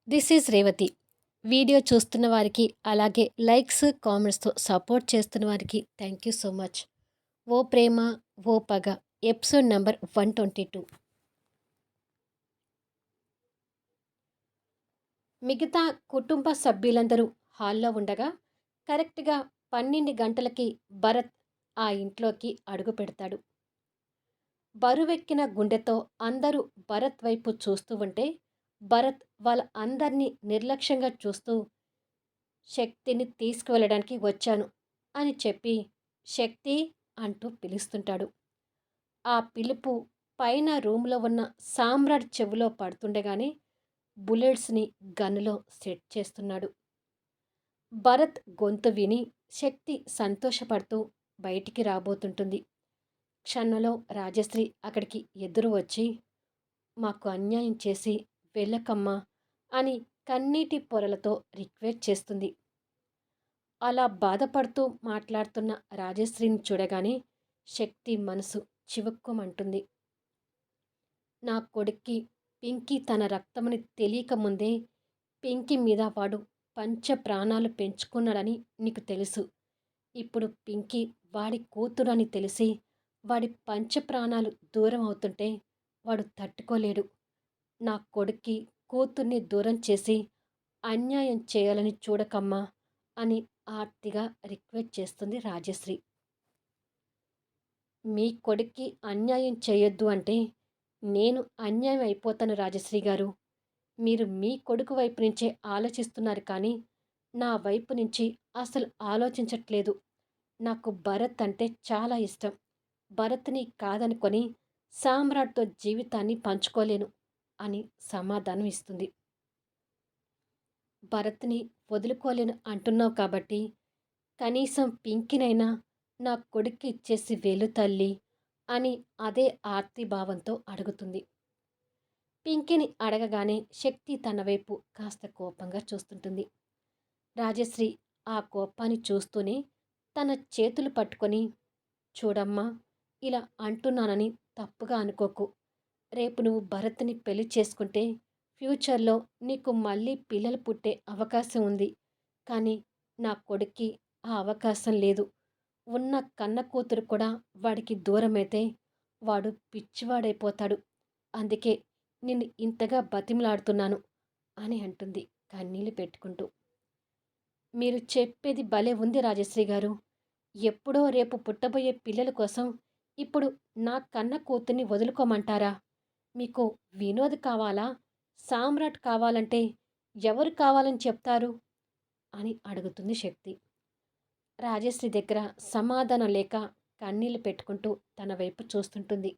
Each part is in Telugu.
This is Revathi. వీడియో చూస్తున్న వారికి, అలాగే లైక్స్, కామెంట్స్‌తో సపోర్ట్ చేస్తున్న వారికి థ్యాంక్ యూ సో మచ్. ఓ ప్రేమ ఓ పగ ఎపిసోడ్ నంబర్ 122. మిగతా కుటుంబ సభ్యులందరూ హాల్లో ఉండగా కరెక్ట్‌గా 12 గంటలకి భరత్ ఆ ఇంట్లోకి అడుగు పెడతాడు. బరువెక్కిన గుండెతో అందరూ భరత్ వైపు చూస్తూ ఉంటే భరత్ వాళ్ళ అందరినీ నిర్లక్ష్యంగా చూస్తూ శక్తిని తీసుకువెళ్ళడానికి వచ్చాను అని చెప్పి శక్తి అంటూ పిలుస్తుంటాడు. ఆ పిలుపు పైన రూమ్లో ఉన్న సామ్రాట్ చెవిలో పడుతుండగానే బుల్లెట్స్ని గన్నులో సెట్ చేస్తున్నాడు. భరత్ గొంతు విని శక్తి సంతోషపడుతూ బయటికి రాబోతుంటుంది. క్షణంలో రాజశ్రీ అక్కడికి ఎదురు వచ్చి, మాకు అన్యాయం చేసి వెళ్ళకమ్మా అని కన్నీటి పొరలతో రిక్వెస్ట్ చేస్తుంది. అలా బాధపడుతూ మాట్లాడుతున్న రాజశ్రీని చూడగానే శక్తి మనసు చివుక్కుమంటుంది. నా కొడుక్కి పింకీ తన రక్తమని తెలియకముందే పింకీ మీద వాడు పంచ ప్రాణాలు పెంచుకున్నాడని నీకు తెలుసు. ఇప్పుడు పింకీ వాడి కూతురు అని తెలిసి వాడి పంచ ప్రాణాలు దూరం అవుతుంటే వాడు తట్టుకోలేడు. నా కొడుక్కి కూతుర్ని దూరం చేసి అన్యాయం చేయాలని చూడకమ్మా అని ఆర్తిగా రిక్వెస్ట్ చేస్తుంది రాజశ్రీ. మీ కొడుక్కి అన్యాయం చేయొద్దు అంటే నేను అన్యాయం అయిపోతాను రాజశ్రీ గారు. మీరు మీ కొడుకు వైపు నుంచే ఆలోచిస్తున్నారు కానీ నా వైపు నుంచి అసలు ఆలోచించట్లేదు. నాకు భరత్ అంటే చాలా ఇష్టం. భరత్ని కాదనుకొని సామ్రాట్తో జీవితాన్ని పంచుకోలేను అని సమాధానం ఇస్తుంది. భరత్ని వదులుకోలేను అంటున్నావు కాబట్టి కనీసం పింకినైనా నా కొడుక్కి ఇచ్చేసి వెళ్ళు తల్లి అని అదే ఆర్తిభావంతో అడుగుతుంది. పింకిని అడగగానే శక్తి తన వైపు కాస్త కోపంగా చూస్తుంటుంది. రాజశ్రీ ఆ కోపాన్ని చూస్తూనే తన చేతులు పట్టుకొని, చూడమ్మా, ఇలా అంటున్నానని తప్పుగా అనుకోకు. రేపు నువ్వు భరత్ని పెళ్లి చేసుకుంటే ఫ్యూచర్లో నీకు మళ్ళీ పిల్లలు పుట్టే అవకాశం ఉంది. కానీ నా కొడుక్కి ఆ అవకాశం లేదు. ఉన్న కన్న కూతురు కూడా వాడికి దూరమైతే వాడు పిచ్చివాడైపోతాడు. అందుకే నిన్ను ఇంతగా బతిమలాడుతున్నాను అని అంటుంది కన్నీళ్లు పెట్టుకుంటూ. మీరు చెప్పేది భలే ఉంది రాజశ్రీ గారు. ఎప్పుడో రేపు పుట్టబోయే పిల్లల కోసం ఇప్పుడు నా కన్న కూతుర్ని వదులుకోమంటారా? మీకు వినోద్ కావాలా? సామ్రాట్ కావాలంటే ఎవరు కావాలని చెప్తారు అని అడుగుతుంది శక్తి. రాజశ్రీ దగ్గర సమాధానం లేక కన్నీళ్లు పెట్టుకుంటూ తన వైపు చూస్తుంటుంది.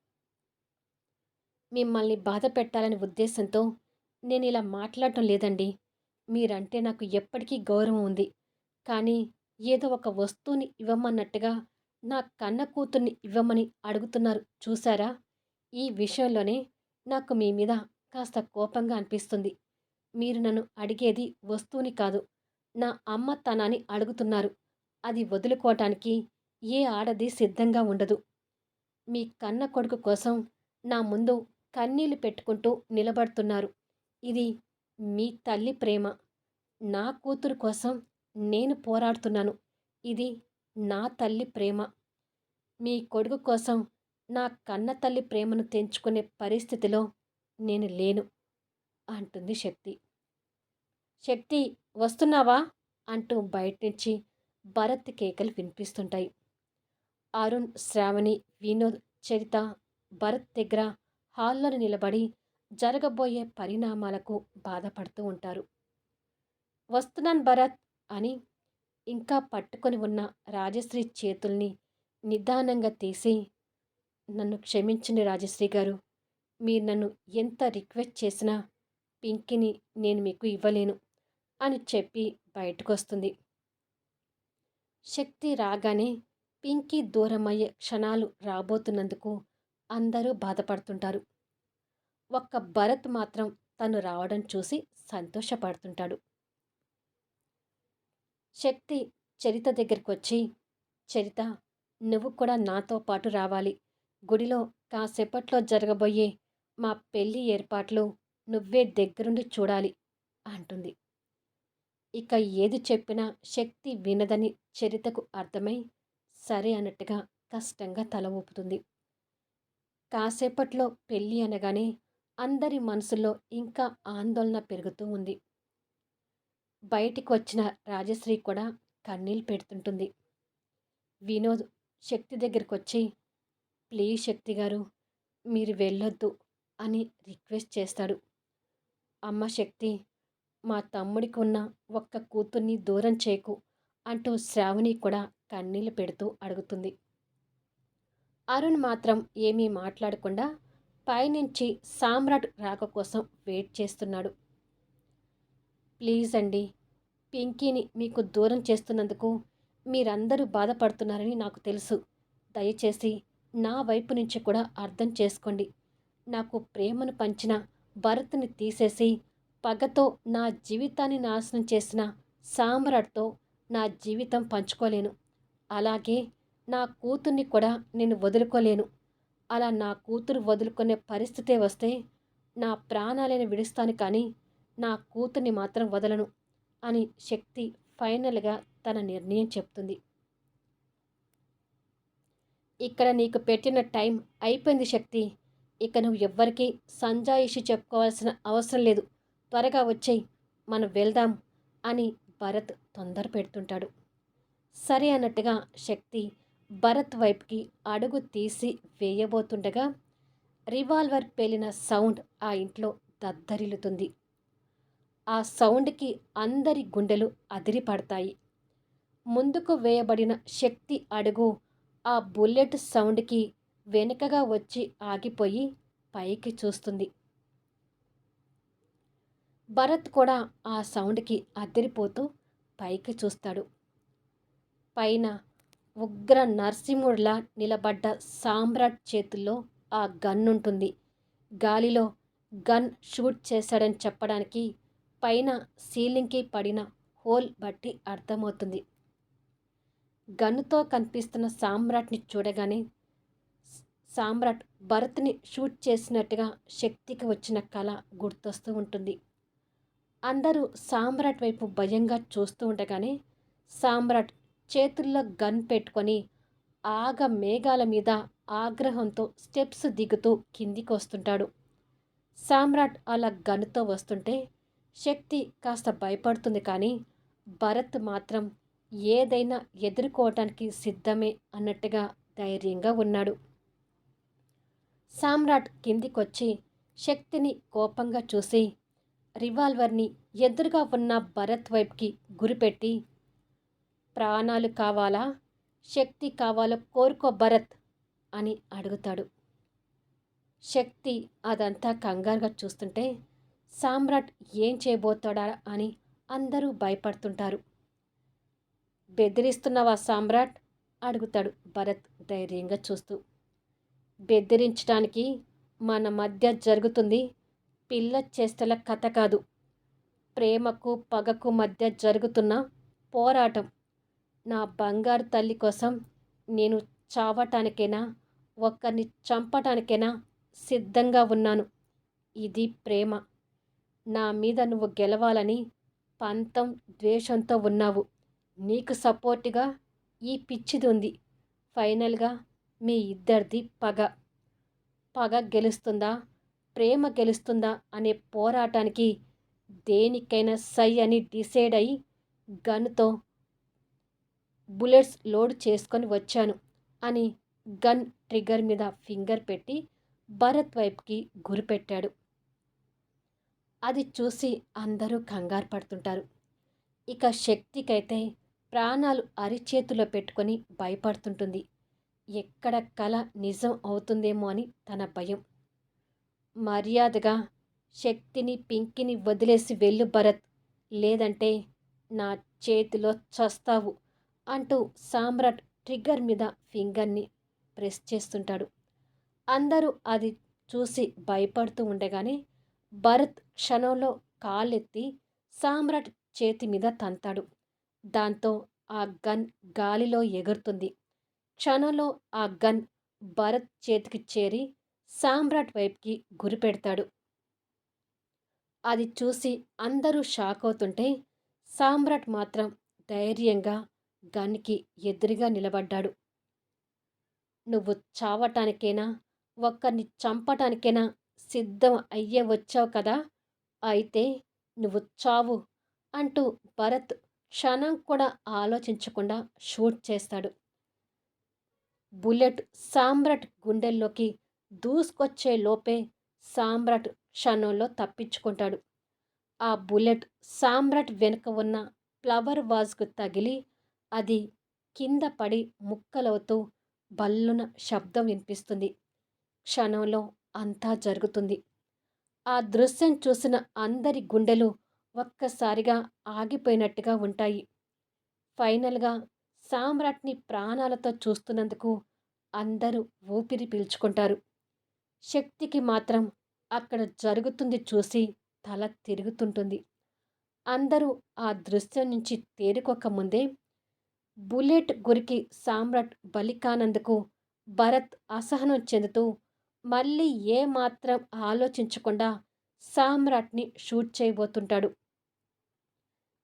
మిమ్మల్ని బాధ పెట్టాలనే ఉద్దేశంతో నేను ఇలా మాట్లాడటం లేదండి. మీరంటే నాకు ఎప్పటికీ గౌరవం ఉంది. కానీ ఏదో ఒక వస్తువుని ఇవ్వమన్నట్టుగా నా కన్న కూతుర్ని ఇవ్వమని అడుగుతున్నారు చూసారా? ఈ విషయంలోనే నాకు మీ మీద కాస్త కోపంగా అనిపిస్తుంది. మీరు నన్ను అడిగేది వస్తువుని కాదు, నా అమ్మతనాన్ని అడుగుతున్నారు. అది వదులుకోవటానికి ఏ ఆడది సిద్ధంగా ఉండదు. మీ కన్న కొడుకు కోసం నా ముందు కన్నీళ్లు పెట్టుకుంటూ నిలబడుతున్నారు. ఇది మీ తల్లి ప్రేమ. నా కూతురు కోసం నేను పోరాడుతున్నాను. ఇది నా తల్లి ప్రేమ. మీ కొడుకు కోసం నా కన్న తల్లి ప్రేమను తెంచుకునే పరిస్థితిలో నేను లేను అంటుంది శక్తి. శక్తి, వస్తున్నావా అంటూ బయట నుంచి భరత్ కేకలు వినిపిస్తుంటాయి. అరుణ్, శ్రావణి, వినోద్, చరిత భరత్ దగ్గర హాల్లో నిలబడి జరగబోయే పరిణామాలకు బాధపడుతూ ఉంటారు. వస్తున్నాను భరత్ అని ఇంకా పట్టుకొని ఉన్న రాజశ్రీ చేతుల్ని నిదానంగా తీసి, నన్ను క్షమించండి రాజశ్రీ గారు. మీరు నన్ను ఎంత రిక్వెస్ట్ చేసినా పింకిని నేను మీకు ఇవ్వలేను అని చెప్పి బయటకొస్తుంది. శక్తి రాగానే పింకీ దూరమయ్యే క్షణాలు రాబోతున్నందుకు అందరూ బాధపడుతుంటారు. ఒక్క భరత్ మాత్రం తను రావడం చూసి సంతోషపడుతుంటాడు. శక్తి చరిత దగ్గరికి వచ్చి, చరిత, నువ్వు కూడా నాతో పాటు రావాలి. గుడిలో కాసేపట్లో జరగబోయే మా పెళ్లి ఏర్పాట్లు నువ్వే దగ్గరుండి చూడాలి అంటుంది. ఇక ఏది చెప్పినా శక్తి వినదని చరితకు అర్థమై సరే అన్నట్టుగా కష్టంగా తల ఊపుతుంది. కాసేపట్లో పెళ్ళి అనగానే అందరి మనసుల్లో ఇంకా ఆందోళన పెరుగుతూ ఉంది. బయటికొచ్చిన రాజశ్రీ కూడా కన్నీళ్ళు పెడుతుంటుంది. వినోద్ శక్తి దగ్గరకొచ్చి, ప్లీజ్ శక్తి గారు, మీరు వెళ్ళొద్దు అని రిక్వెస్ట్ చేస్తాడు. అమ్మ శక్తి, మా తమ్ముడికి ఉన్న ఒక్క కూతుర్ని దూరం చేయకు అంటూ శ్రావణి కూడా కన్నీళ్లు పెడుతూ అడుగుతుంది. అరుణ్ మాత్రం ఏమీ మాట్లాడకుండా పైనుంచి సామ్రాట్ రాక కోసం వెయిట్ చేస్తున్నాడు. ప్లీజ్ అండి, పింకీని మీకు దూరం చేస్తున్నందుకు మీరందరూ బాధపడుతున్నారని నాకు తెలుసు. దయచేసి నా వైపు నుంచి కూడా అర్థం చేసుకోండి. నాకు ప్రేమను పంచిన భరత్ని తీసేసి పగతో నా జీవితాన్ని నాశనం చేసిన సామ్రాట్తో నా జీవితం పంచుకోలేను. అలాగే నా కూతుర్ని కూడా నేను వదులుకోలేను. అలా నా కూతురు వదులుకునే పరిస్థితే వస్తే నా ప్రాణాలను విడుస్తాను కానీ నా కూతుర్ని మాత్రం వదలను అని శక్తి ఫైనల్గా తన నిర్ణయం చెప్తుంది. ఇక్కడ నీకు పెట్టిన టైం అయిపోయింది శక్తి. ఇక నువ్వు ఎవ్వరికీ సంజాయిషి చెప్పుకోవాల్సిన అవసరం లేదు. త్వరగా వచ్చేయి, మనం వెళ్దాం అని భరత్ తొందర పెడుతుంటాడు. సరే అన్నట్టుగా శక్తి భరత్ వైపుకి అడుగు తీసి వేయబోతుండగా రివాల్వర్ పేలిన సౌండ్ ఆ ఇంట్లో దద్దరిల్లుతుంది. ఆ సౌండ్కి అందరి గుండెలు అదిరిపడతాయి. ముందుకు వేయబడిన శక్తి అడుగు ఆ బుల్లెట్ సౌండ్కి వెనుకగా వచ్చి ఆగిపోయి పైకి చూస్తుంది. భరత్ కూడా ఆ సౌండ్కి అదిరిపోతూ పైకి చూస్తాడు. పైన ఉగ్ర నరసింహుడిలా నిలబడ్డ సామ్రాట్ చేతుల్లో ఆ గన్ ఉంటుంది. గాలిలో గన్ షూట్ చేశాడని చెప్పడానికి పైన సీలింగ్కి పడిన హోల్ బట్టి అర్థమవుతుంది. గన్నుతో కనిపిస్తున్న సామ్రాట్ని చూడగానే సామ్రాట్ భరత్ని షూట్ చేసినట్టుగా శక్తికి వచ్చిన కళ గుర్తొస్తూ ఉంటుంది. అందరూ సామ్రాట్ వైపు భయంగా చూస్తూ ఉండగానే సామ్రాట్ చేతుల్లో గన్ పెట్టుకొని ఆగ మేఘాల మీద ఆగ్రహంతో స్టెప్స్ దిగుతూ కిందికి వస్తుంటాడు. సామ్రాట్ అలా గన్నుతో వస్తుంటే శక్తి కాస్త భయపడుతుంది కానీ భరత్ మాత్రం ఏదైనా ఎదుర్కోవటానికి సిద్ధమే అన్నట్టుగా ధైర్యంగా ఉన్నాడు. సామ్రాట్ కిందికొచ్చి శక్తిని కోపంగా చూసి రివాల్వర్ని ఎదురుగా ఉన్న భరత్ వైపుకి గురిపెట్టి, ప్రాణాలు కావాలా, శక్తి కావాలో కోరుకో భరత్ అని అడుగుతాడు. శక్తి అదంతా కంగారుగా చూస్తుంటే సామ్రాట్ ఏం చేయబోతాడా అని అందరూ భయపడుతుంటారు. బెదిరిస్తున్నావా సామ్రాట్? అడుగుతాడు భరత్ ధైర్యంగా చూస్తూ. బెదిరించడానికి మన మధ్య జరుగుతుంది పిల్ల చేష్టల కథ కాదు, ప్రేమకు పగకు మధ్య జరుగుతున్న పోరాటం. నా బంగారు తల్లి కోసం నేను చావటానికైనా ఒక్కరిని చంపటానికైనా సిద్ధంగా ఉన్నాను. ఇది ప్రేమ. నా మీద నువ్వు గెలవాలని పంతం ద్వేషంతో ఉన్నావు. నీకు సపోర్టుగా ఈ పిచ్చిది ఉంది. ఫైనల్గా మీ ఇద్దరిది పగ. పగ గెలుస్తుందా, ప్రేమ గెలుస్తుందా అనే పోరాటానికి దేనికైనా సై అని డిసైడ్ అయ్యి గన్తో బుల్లెట్స్ లోడ్ చేసుకొని వచ్చాను అని గన్ ట్రిగ్గర్ మీద ఫింగర్ పెట్టి భరత్ వైపుకి గురిపెట్టాడు. అది చూసి అందరూ కంగారు పడుతుంటారు. ఇక శక్తికైతే ప్రాణాలు అరిచేతిలో పెట్టుకొని భయపడుతుంటుంది. ఎక్కడ కల నిజం అవుతుందేమో అని తన భయం. మర్యాదగా శక్తిని పింకిని వదిలేసి వెళ్ళు భరత్, లేదంటే నా చేతిలో చస్తావు అంటూ సామ్రాట్ ట్రిగ్గర్ మీద ఫింగర్ని ప్రెస్ చేస్తుంటాడు. అందరూ అది చూసి భయపడుతూ ఉండగానే భరత్ క్షణంలో కాలెత్తి సామ్రాట్ చేతి మీద తంతాడు. దాంతో ఆ గన్ గాలిలో ఎగురుతుంది. క్షణంలో ఆ గన్ భరత్ చేతికి చేరి సామ్రాట్ వైపుకి గురిపెడతాడు. అది చూసి అందరూ షాక్ అవుతుంటే సామ్రాట్ మాత్రం ధైర్యంగా గన్‌కి ఎదురుగా నిలబడ్డాడు. "నువ్వు చావటానికేనా? ఒక్కరిని చంపటానికేనా సిద్ధం అయ్యే వచ్చావు కదా! అయితే నువ్వు చావు" అంటూ భరత్ క్షణం కూడా ఆలోచించకుండా షూట్ చేస్తాడు. బుల్లెట్ సామ్రాట్ గుండెల్లోకి దూసుకొచ్చే లోపే సామ్రాట్ క్షణంలో తప్పించుకుంటాడు. ఆ బుల్లెట్ సామ్రాట్ వెనుక ఉన్న ఫ్లవర్ వాజ్‌కు తగిలి అది కింద పడి ముక్కలవుతూ భల్లున శబ్దం వినిపిస్తుంది. క్షణంలో అంతా జరుగుతుంది. ఆ దృశ్యం చూసిన అందరి గుండెలు ఒక్కసారిగా ఆగిపోయినట్టుగా ఉంటాయి. ఫైనల్‌గా సామ్రాట్‌ని ప్రాణాలతో చూస్తున్నందుకు అందరూ ఊపిరి పీల్చుకుంటారు. శక్తికి మాత్రం అక్కడ జరుగుతుంది చూసి తల తిరుగుతుంటుంది. అందరూ ఆ దృశ్యం నుంచి తేరుకోక ముందే బుల్లెట్ గురికి సామ్రాట్ బలి కానందుకు భరత్ అసహనం చెందుతూ మళ్ళీ ఏమాత్రం ఆలోచించకుండా సామ్రాట్‌ని షూట్ చేయబోతుంటాడు.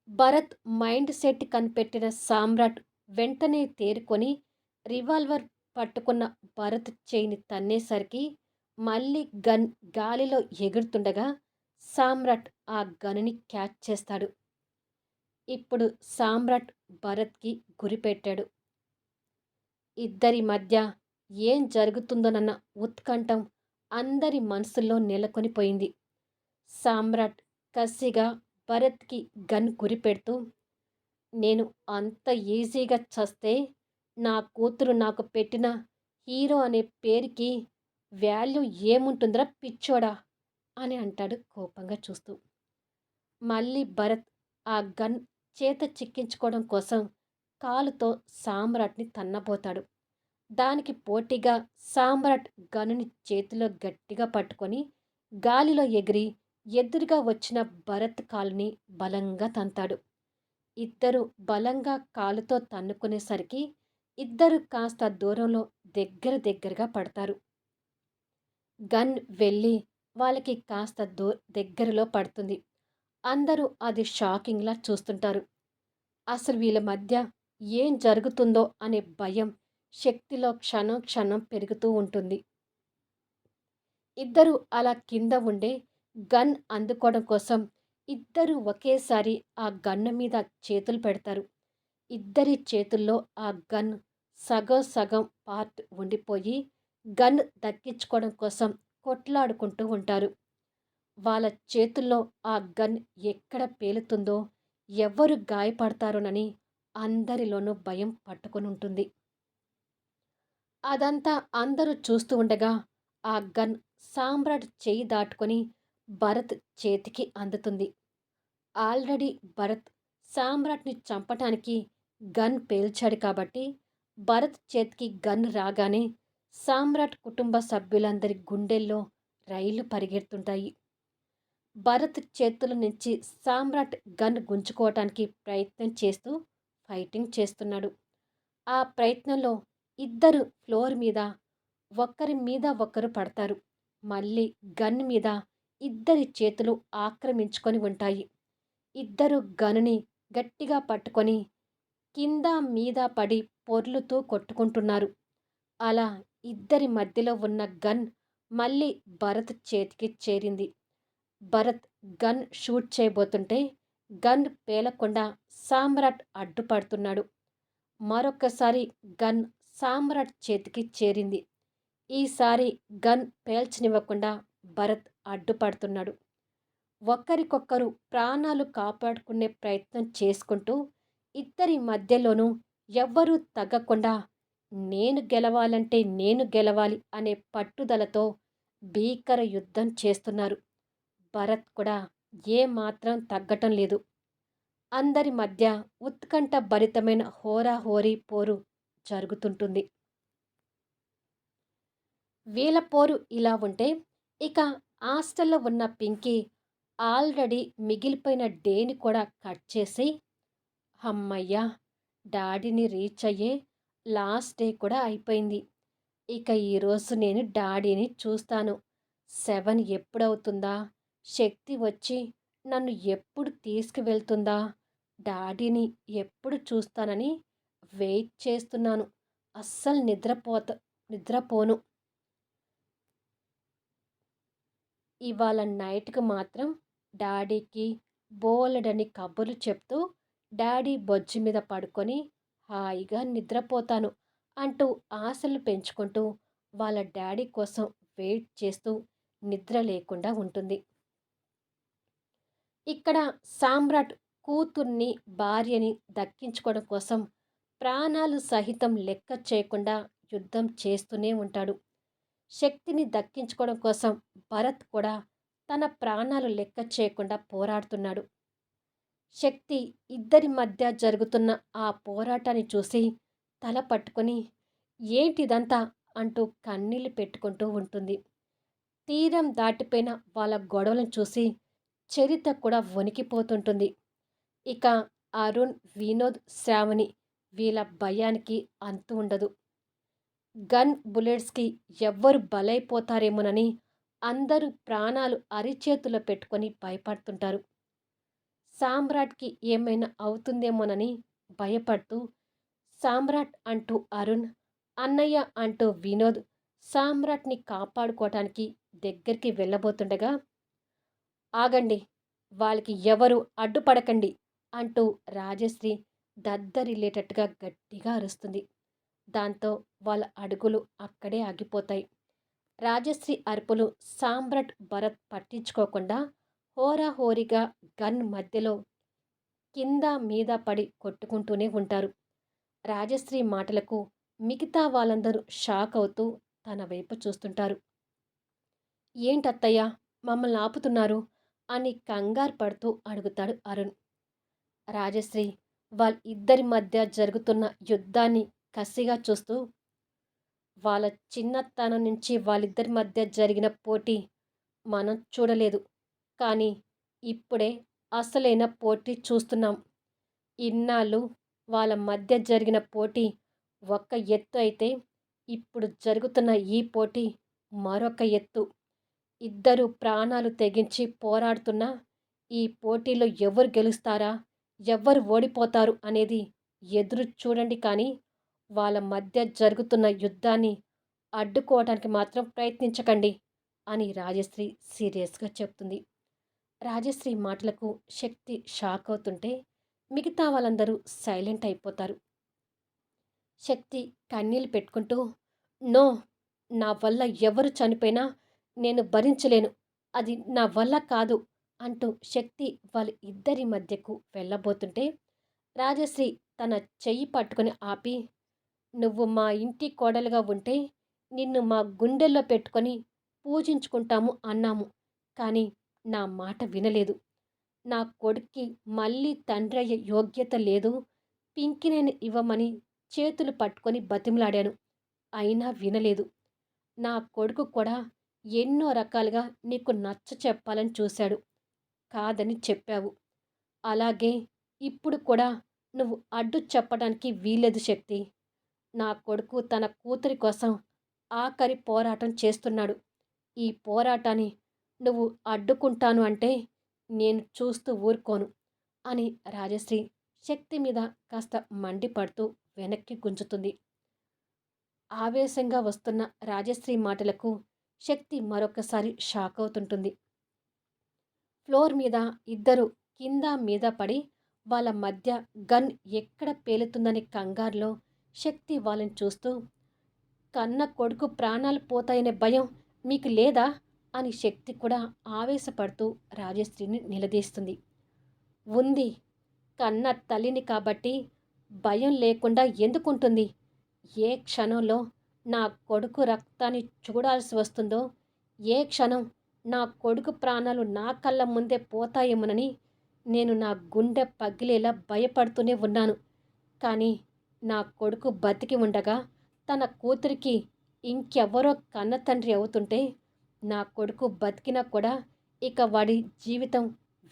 భరత్ మైండ్ సెట్ కనిపెట్టిన సామ్రాట్ వెంటనే తేరుకొని రివాల్వర్ పట్టుకున్న భరత్ చేయిని తన్నేసరికి మళ్ళీ గన్ గాలిలో ఎగురుతుండగా సామ్రాట్ ఆ గన్‌ని క్యాచ్ చేస్తాడు. ఇప్పుడు సామ్రాట్ భరత్‌కి గురిపెట్టాడు. ఇద్దరి మధ్య ఏం జరుగుతుందోనన్న ఉత్కంఠం అందరి మనసుల్లో నెలకొనిపోయింది. సామ్రాట్ కసిగా భరత్‌కి గన్ గురిపెడుతూ, "నేను అంత ఈజీగా చస్తే నా కూతురు నాకు పెట్టిన హీరో అనే పేరుకి వాల్యూ ఏముంటుందిరా పిచ్చోడా" అని అంటాడు కోపంగా చూస్తూ. మళ్ళీ భరత్ ఆ గన్ చేత చిక్కించుకోవడం కోసం కాలుతో సామ్రాట్‌ని తన్నబోతాడు. దానికి పోటీగా సామ్రాట్ గన్నుని చేతిలో గట్టిగా పట్టుకొని గాలిలో ఎగిరి ఎదురుగా వచ్చిన భరత్ కాలుని బలంగా తంతాడు. ఇద్దరు బలంగా కాలుతో తన్నుకునేసరికి ఇద్దరు కాస్త దూరంలో దగ్గరగా పడతారు. గన్ వెళ్ళి వాళ్ళకి కాస్త దగ్గరలో పడుతుంది. అందరూ అది షాకింగ్‌లా చూస్తుంటారు. అసలు వీళ్ళ మధ్య ఏం జరుగుతుందో అనే భయం శక్తిలో క్షణం క్షణం పెరుగుతూ ఉంటుంది. ఇద్దరూ అలా కింద ఉండే గన్ అందుకోవడం కోసం ఇద్దరూ ఒకేసారి ఆ గన్ను మీద చేతులు పెడతారు. ఇద్దరి చేతుల్లో ఆ గన్ సగం సగం పార్ట్ ఉండిపోయి గన్ దక్కించుకోవడం కోసం కొట్లాడుకుంటూ ఉంటారు. వాళ్ళ చేతుల్లో ఆ గన్ ఎక్కడ పేలుతుందో, ఎవరు గాయపడతారోనని అందరిలోనూ భయం పట్టుకొని ఉంటుంది. అదంతా అందరూ చూస్తూ ఉండగా ఆ గన్ సామ్రాట్ చెయ్యి దాటుకొని భరత్ చేతికి అందుతుంది. ఆల్రెడీ భరత్ సామ్రాట్‌ని చంపటానికి గన్ పేల్చాడు కాబట్టి భరత్ చేతికి గన్ రాగానే సామ్రాట్ కుటుంబ సభ్యులందరి గుండెల్లో రైళ్లు పరిగెడుతుంటాయి. భరత్ చేతుల నుంచి సామ్రాట్ గన్ గుంజుకోవటానికి ప్రయత్నం చేస్తూ ఫైటింగ్ చేస్తున్నాడు. ఆ ప్రయత్నంలో ఇద్దరు ఫ్లోర్ మీద ఒకరి మీద ఒకరు పడతారు. మళ్ళీ గన్ మీద ఇద్దరి చేతులు ఆక్రమించుకొని ఉంటాయి. ఇద్దరు గనుని గట్టిగా పట్టుకొని కింద మీద పడి పొర్లుతూ కొట్టుకుంటున్నారు. అలా ఇద్దరి మధ్యలో ఉన్న గన్ మళ్ళీ భరత్ చేతికి చేరింది. భరత్ గన్ షూట్ చేయబోతుంటే గన్ పేలకుండా సామ్రాట్ అడ్డుపడుతున్నాడు. మరొక్కసారి గన్ సామ్రాట్ చేతికి చేరింది. ఈసారి గన్ పేల్చనివ్వకుండా భరత్ అడ్డుపడుతున్నాడు. ఒకరికొకరు ప్రాణాలు కాపాడుకునే ప్రయత్నం చేసుకుంటూ ఇద్దరి మధ్యలోనూ ఎవ్వరూ తగ్గకుండా నేను గెలవాలంటే నేను గెలవాలి అనే పట్టుదలతో భీకర యుద్ధం చేస్తున్నారు. భరత్ కూడా ఏమాత్రం తగ్గటం లేదు. అందరి మధ్య ఉత్కంఠ భరితమైన హోరాహోరీ పోరు జరుగుతుంటుంది. వీళ్ళ పోరు ఇలా ఉంటే ఇక హాస్టల్లో ఉన్న పింకీ ఆల్రెడీ మిగిలిపోయిన డేని కూడా కట్ చేసి, హమ్మయ్య! డాడీని రీచ్ అయ్యే లాస్ట్ డే కూడా అయిపోయింది. ఇక ఈరోజు నేను డాడీని చూస్తాను. 7 ఎప్పుడవుతుందా? శక్తి వచ్చి నన్ను ఎప్పుడు తీసుకువెళ్తుందా? డాడీని ఎప్పుడు చూస్తానని వెయిట్ చేస్తున్నాను. అస్సలు నిద్రపోను. ఇవాళ నైట్‌కి మాత్రం డాడీకి బోలెడన్ని కబుర్లు చెప్తూ, డాడీ బొజ్జు మీద పడుకొని హాయిగా నిద్రపోతాను అంటూ ఆశలు పెంచుకుంటూ, వాళ్ళ డాడీ కోసం వెయిట్ చేస్తూ నిద్ర లేకుండా ఉంటుంది. ఇక్కడ సామ్రాట్ కూతుర్ని, భార్యని దక్కించుకోవడం కోసం ప్రాణాలు సహితం లెక్క చేయకుండా యుద్ధం చేస్తూనే ఉంటాడు. శక్తిని దక్కించుకోవడం కోసం భరత్ కూడా తన ప్రాణాలు లెక్క చేయకుండా పోరాడుతున్నాడు. శక్తి ఇద్దరి మధ్య జరుగుతున్న ఆ పోరాటాన్ని చూసి తల పట్టుకొని ఏంటిదంతా అంటూ కన్నీళ్లు పెట్టుకుంటూ ఉంటుంది. తీరం దాటిపోయిన వాళ్ళ గొడవలను చూసి చరిత కూడా వణికిపోతుంటుంది. ఇక అరుణ్, వినోద్, శ్రావణి వీళ్ళ భయానికి అంతు ఉండదు. గన్ బుల్లెట్స్‌కి ఎవ్వరు బలైపోతారేమోనని అందరూ ప్రాణాలు అరిచేతిలో పెట్టుకొని భయపడుతుంటారు. సామ్రాట్‌కి ఏమైనా అవుతుందేమోనని భయపడుతూ సామ్రాట్ అంటూ అరుణ్, అన్నయ్య అంటూ వినోద్ సామ్రాట్‌ని కాపాడుకోవటానికి దగ్గరికి వెళ్ళబోతుండగా, ఆగండి! వాళ్ళకి ఎవరు అడ్డుపడకండి అంటూ రాజశ్రీ దద్దరిల్లేటట్టుగా గట్టిగా అరుస్తుంది. దాంతో వాళ్ళ అడుగులు అక్కడే ఆగిపోతాయి. రాజశ్రీ అరుపులు సామ్రాట్, భరత్ పట్టించుకోకుండా హోరాహోరీగా గన్ మధ్యలో కింద మీద పడి కొట్టుకుంటూనే ఉంటారు. రాజశ్రీ మాటలకు మిగతా వాళ్ళందరూ షాక్ అవుతూ తన వైపు చూస్తుంటారు. ఏంటత్తయ్య మమ్మల్ని ఆపుతున్నారు అని కంగారు పడుతూ అడుగుతాడు అరుణ్. రాజశ్రీ వాళ్ళిద్దరి మధ్య జరుగుతున్న యుద్ధాన్ని కసిగా చూస్తూ, వాళ్ళ చిన్నతనం నుంచి వాళ్ళిద్దరి మధ్య జరిగిన పోటీ మనం చూడలేదు. కానీ ఇప్పుడే అసలైన పోటీ చూస్తున్నాం. ఇన్నాళ్ళు వాళ్ళ మధ్య జరిగిన పోటీ ఒక ఎత్తు అయితే, ఇప్పుడు జరుగుతున్న ఈ పోటీ మరొక ఎత్తు. ఇద్దరు ప్రాణాలు తెగించి పోరాడుతున్నా ఈ పోటీలో ఎవరు గెలుస్తారా, ఎవరు ఓడిపోతారు అనేది ఎదురు చూడండి. కానీ వాళ్ళ మధ్య జరుగుతున్న యుద్ధాన్ని అడ్డుకోవడానికి మాత్రం ప్రయత్నించకండి అని రాజశ్రీ సీరియస్గా చెప్తుంది. రాజశ్రీ మాటలకు శక్తి షాక్ అవుతుంటే మిగతా వాళ్ళందరూ సైలెంట్ అయిపోతారు. శక్తి కన్నీళ్ళు పెట్టుకుంటూ, నో, నా వల్ల ఎవరు చనిపోయినా నేను భరించలేను. అది నా వల్ల కాదు అంటూ శక్తి వాళ్ళ ఇద్దరి మధ్యకు వెళ్ళబోతుంటే రాజశ్రీ తన చెయ్యి పట్టుకుని ఆపి, నువ్వు మా ఇంటి కోడలుగా ఉంటే నిన్ను మా గుండెల్లో పెట్టుకొని పూజించుకుంటాము అన్నాము. కానీ నా మాట వినలేదు. నా కొడుక్కి మళ్ళీ తండ్రి అయ్యే యోగ్యత లేదు. పింకినేని ఇవ్వమని చేతులు పట్టుకొని బతిమలాడాను. అయినా వినలేదు. నా కొడుకు కూడా ఎన్నో రకాలుగా నీకు నచ్చ చెప్పాలని చూశాడు. కాదని చెప్పావు. అలాగే ఇప్పుడు కూడా నువ్వు అడ్డు చెప్పడానికి వీల్లేదు శక్తి. నా కొడుకు తన కూతురి కోసం ఆఖరి పోరాటం చేస్తున్నాడు. ఈ పోరాటాన్ని నువ్వు అడ్డుకుంటాను అంటే నేను చూస్తూ ఊరుకోను అని రాజశ్రీ శక్తి మీద కాస్త మండిపడుతూ వెనక్కి గుంజుతుంది. ఆవేశంగా వస్తున్న రాజశ్రీ మాటలకు శక్తి మరొకసారి షాక్ అవుతుంటుంది. ఫ్లోర్ మీద ఇద్దరు కింద మీద పడి వాళ్ళ మధ్య గన్ ఎక్కడ పేలుతుందని కంగారులో శక్తి వాళ్ళని చూస్తూ, కన్న కొడుకు ప్రాణాలు పోతాయనే భయం మీకు లేదా అని శక్తి కూడా ఆవేశపడుతూ రాజశ్రీని నిలదీస్తుంది. ఉంది. కన్న తల్లిని కాబట్టి భయం లేకుండా ఎందుకుంటుంది? ఏ క్షణంలో నా కొడుకు రక్తాన్ని చూడాల్సి వస్తుందో, ఏ క్షణం నా కొడుకు ప్రాణాలు నా కళ్ళ ముందే పోతాయేమోనని నేను నా గుండె పగిలేలా భయపడుతూనే ఉన్నాను. కానీ నా కొడుకు బతికి ఉండగా తన కూతురికి ఇంకెవరో కన్న తండ్రి అవుతుంటే, నా కొడుకు బతికినా కూడా ఇక వాడి జీవితం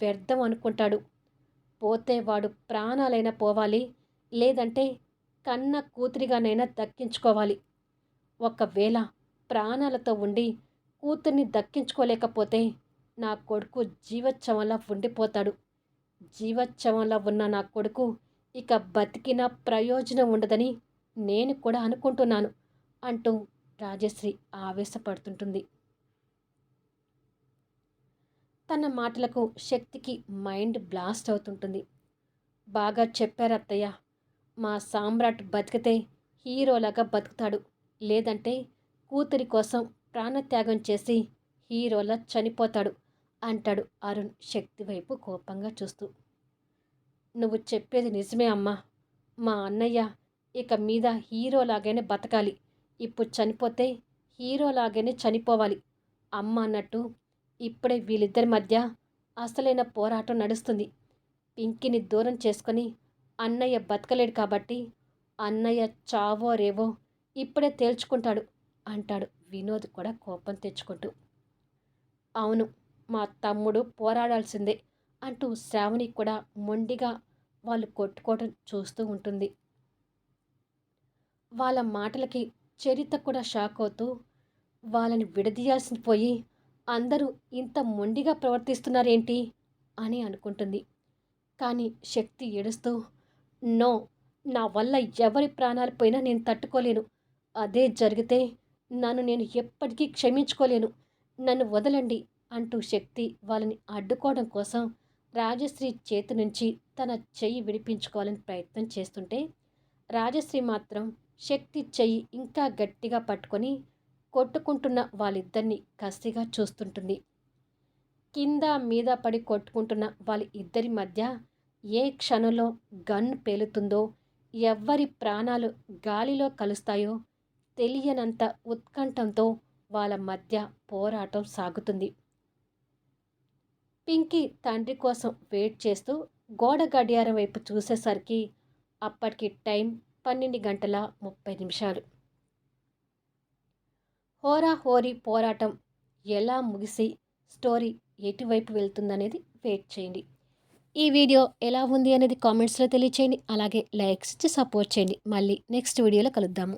వ్యర్థం అనుకుంటాడు. పోతే వాడు ప్రాణాలైనా పోవాలి, లేదంటే కన్న కూతురిగానైనా దక్కించుకోవాలి. ఒకవేళ ప్రాణాలతో ఉండి కూతుర్ని దక్కించుకోలేకపోతే నా కొడుకు జీవచ్ఛవంలా ఉండిపోతాడు. జీవచ్ఛవంలా ఉన్న నా కొడుకు ఇక బతికిన ప్రయోజనం ఉండదని నేను కూడా అనుకుంటున్నాను అంటూ రాజశ్రీ ఆవేశపడుతుంటుంది. తన మాటలకు శక్తికి మైండ్ బ్లాస్ట్ అవుతుంటుంది. బాగా చెప్పారత్తయ్య. మా సామ్రాట్ బతికితే హీరోలాగా బతుకుతాడు. లేదంటే కూతురి కోసం ప్రాణత్యాగం చేసి హీరోలా చనిపోతాడు అంటాడు అరుణ్ శక్తి వైపు కోపంగా చూస్తూ. నువ్వు చెప్పేది నిజమే అమ్మా. మా అన్నయ్య ఇక మీద హీరోలాగానే బతకాలి. ఇప్పుడు చనిపోతే హీరోలాగానే చనిపోవాలి. అమ్మ అన్నట్టు ఇప్పుడే వీళ్ళిద్దరి మధ్య అసలైన పోరాటం నడుస్తుంది. పింకీని దూరం చేసుకొని అన్నయ్య బతకలేడు కాబట్టి అన్నయ్య చావో రేవో ఇప్పుడే తేల్చుకుంటాడు అంటాడు వినోద్ కూడా కోపం తెచ్చుకుంటూ. అవును, మా తమ్ముడు పోరాడాల్సిందే అంటూ శ్రావణి కూడా మొండిగా వాళ్ళు కొట్టుకోవడం చూస్తూ ఉంటుంది. వాళ్ళ మాటలకి చరిత కూడా షాక్ అవుతూ వాళ్ళని విడదీయాల్సి పోయి అందరూ ఇంత మొండిగా ప్రవర్తిస్తున్నారేంటి అని అనుకుంటుంది. కానీ శక్తి ఏడుస్తూ, నో, నా వల్ల ఎవరి ప్రాణాలు పోయినా నేను తట్టుకోలేను. అదే జరిగితే నన్ను నేను ఎప్పటికీ క్షమించుకోలేను. నన్ను వదలండి అంటూ శక్తి వాళ్ళని అడ్డుకోవడం కోసం రాజశ్రీ చేతి నుంచి తన చెయ్యి విడిపించుకోవాలని ప్రయత్నం చేస్తుంటే రాజశ్రీ మాత్రం శక్తి చెయ్యి ఇంకా గట్టిగా పట్టుకొని కొట్టుకుంటున్న వాళ్ళిద్దరినీ కసిగా చూస్తుంటుంది. కింద మీద పడి కొట్టుకుంటున్న వాళ్ళ ఇద్దరి మధ్య ఏ క్షణంలో గన్ పేలుతుందో, ఎవ్వరి ప్రాణాలు గాలిలో కలుస్తాయో తెలియనంత ఉత్కంఠంతో వాళ్ళ మధ్య పోరాటం సాగుతుంది. పింకీ తండ్రి కోసం వెయిట్ చేస్తూ గోడ గడియారం వైపు చూసేసరికి అప్పటికి టైం 12:30. హోరాహోరీ పోరాటం ఎలా ముగిసి స్టోరీ ఎటువైపు వెళ్తుందనేది వెయిట్ చేయండి. ఈ వీడియో ఎలా ఉంది అనేది కామెంట్స్లో తెలియచేయండి. అలాగే లైక్స్ ఇచ్చి సపోర్ట్ చేయండి. మళ్ళీ నెక్స్ట్ వీడియోలో కలుద్దాము.